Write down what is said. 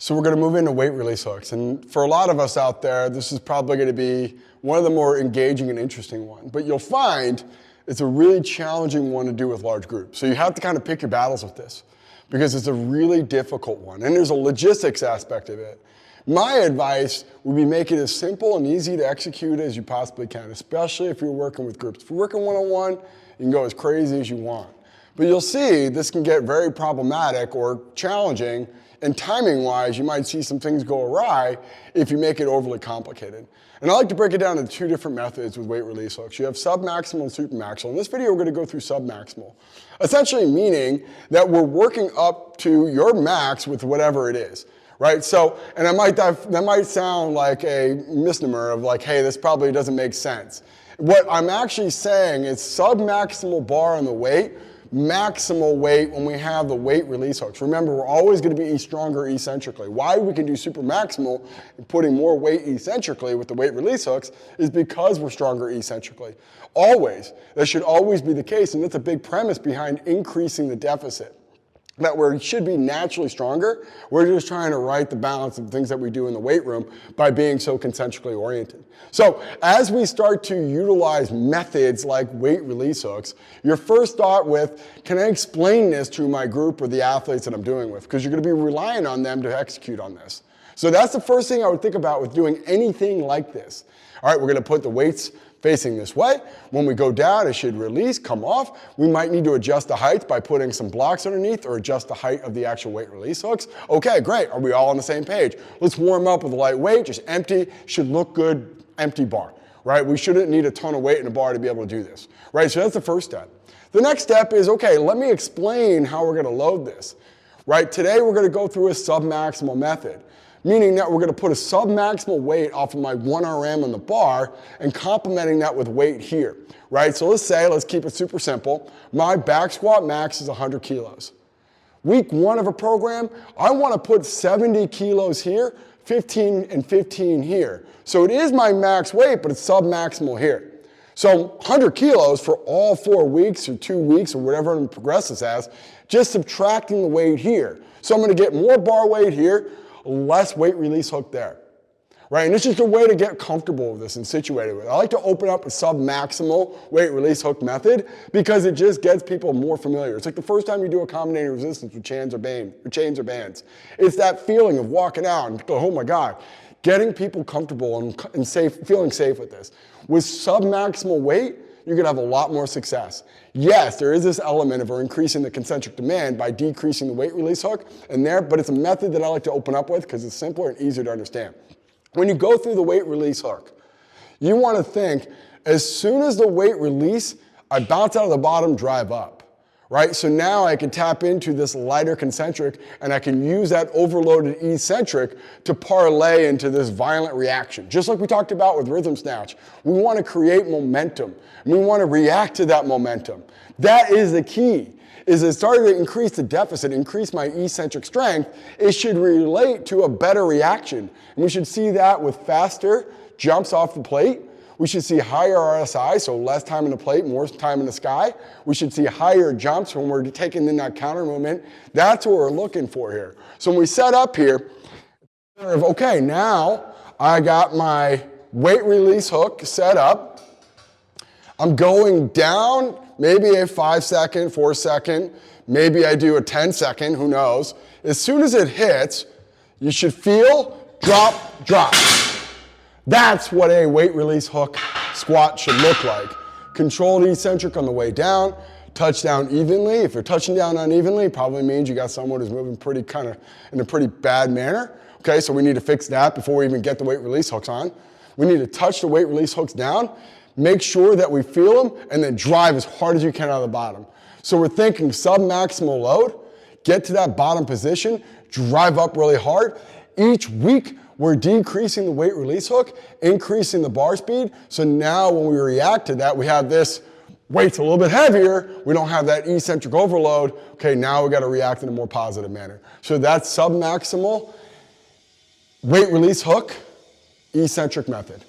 So we're going to move into weight release hooks. And for a lot of us out there, this is probably going to be one of the more engaging and interesting ones. But you'll find it's a really challenging one to do with large groups. So you have to kind of pick your battles with this because it's a really difficult one. And there's a logistics aspect of it. My advice would be make it as simple and easy to execute as you possibly can, especially if you're working with groups. If you're working one-on-one, you can go as crazy as you want. But you'll see this can get very problematic or challenging, and timing-wise, you might see some things go awry if you make it overly complicated. And I like to break it down into two different methods with weight release hooks. You have submaximal and supermaximal. In this video, we're going to go through submaximal, essentially meaning that we're working up to your max with whatever it is. Right? So, and that might sound like a misnomer of like, hey, this probably doesn't make sense. What I'm actually saying is submaximal bar on the weight, maximal weight when we have the weight release hooks. Remember, we're always going to be stronger eccentrically. Why we can do super maximal and putting more weight eccentrically with the weight release hooks is because we're stronger eccentrically. Always. That should always be the case, and that's a big premise behind increasing the deficit. That we should be naturally stronger. We're just trying to right the balance of things that we do in the weight room by being so concentrically oriented. So as we start to utilize methods like weight release hooks, your first thought with, can I explain this to my group or the athletes that I'm doing with? Because you're going to be relying on them to execute on this. So that's the first thing I would think about with doing anything like this. All right, we're going to put the weights facing this way. When we go down, it should release, come off. We might need to adjust the height by putting some blocks underneath or adjust the height of the actual weight release hooks. Okay, great. Are we all on the same page? Let's warm up with a light weight, just empty, should look good, empty bar, right? We shouldn't need a ton of weight in a bar to be able to do this, right? So that's the first step. The next step is, okay, let me explain how we're going to load this, right? Today we're going to go through a submaximal method, meaning that we're going to put a submaximal weight off of my 1RM on the bar and complementing that with weight here, right? So let's keep it super simple. My back squat max is 100 kilos. Week 1 of a program, I want to put 70 kilos here, 15 and 15 here. So it is my max weight, but it's submaximal here. So 100 kilos for all 4 weeks or 2 weeks or whatever it progresses as, just subtracting the weight here. So I'm going to get more bar weight here, less weight release hook there, right? And it's just a way to get comfortable with this and situated with it. I like to open up a submaximal weight release hook method because it just gets people more familiar. It's like the first time you do accommodating resistance with chains or bands. It's that feeling of walking out and go, oh my God, getting people comfortable and safe, feeling safe with this. With submaximal weight, you're going to have a lot more success. Yes, there is this element of increasing the concentric demand by decreasing the weight release hook but it's a method that I like to open up with because it's simpler and easier to understand. When you go through the weight release hook, you want to think, as soon as the weight release, I bounce out of the bottom, drive up. Right? So now I can tap into this lighter concentric and I can use that overloaded eccentric to parlay into this violent reaction. Just like we talked about with rhythm snatch. We want to create momentum. We want to react to that momentum. That is the key. Is it starting to increase the deficit, increase my eccentric strength, it should relate to a better reaction. And we should see that with faster jumps off the plate. We should see higher RSI, so less time in the plate, more time in the sky. We should see higher jumps when we're taking in that counter movement. That's what we're looking for here. So when we set up here, okay, now I got my weight release hook set up. I'm going down, maybe a 5-second, 4-second, maybe I do a 10-second, who knows. As soon as it hits, you should feel drop, drop. That's what a weight release hook squat should look like. Controlled eccentric on the way down, touch down evenly. If you're touching down unevenly, it probably means you got someone who's moving in a pretty bad manner. Okay, so we need to fix that before we even get the weight release hooks on. We need to touch the weight release hooks down, make sure that we feel them, and then drive as hard as you can out of the bottom. So we're thinking submaximal load, get to that bottom position, drive up really hard. Each week, we're decreasing the weight release hook, increasing the bar speed. So now when we react to that, we have this weight's a little bit heavier. We don't have that eccentric overload. Okay, now we got to react in a more positive manner. So that's submaximal weight release hook, eccentric method.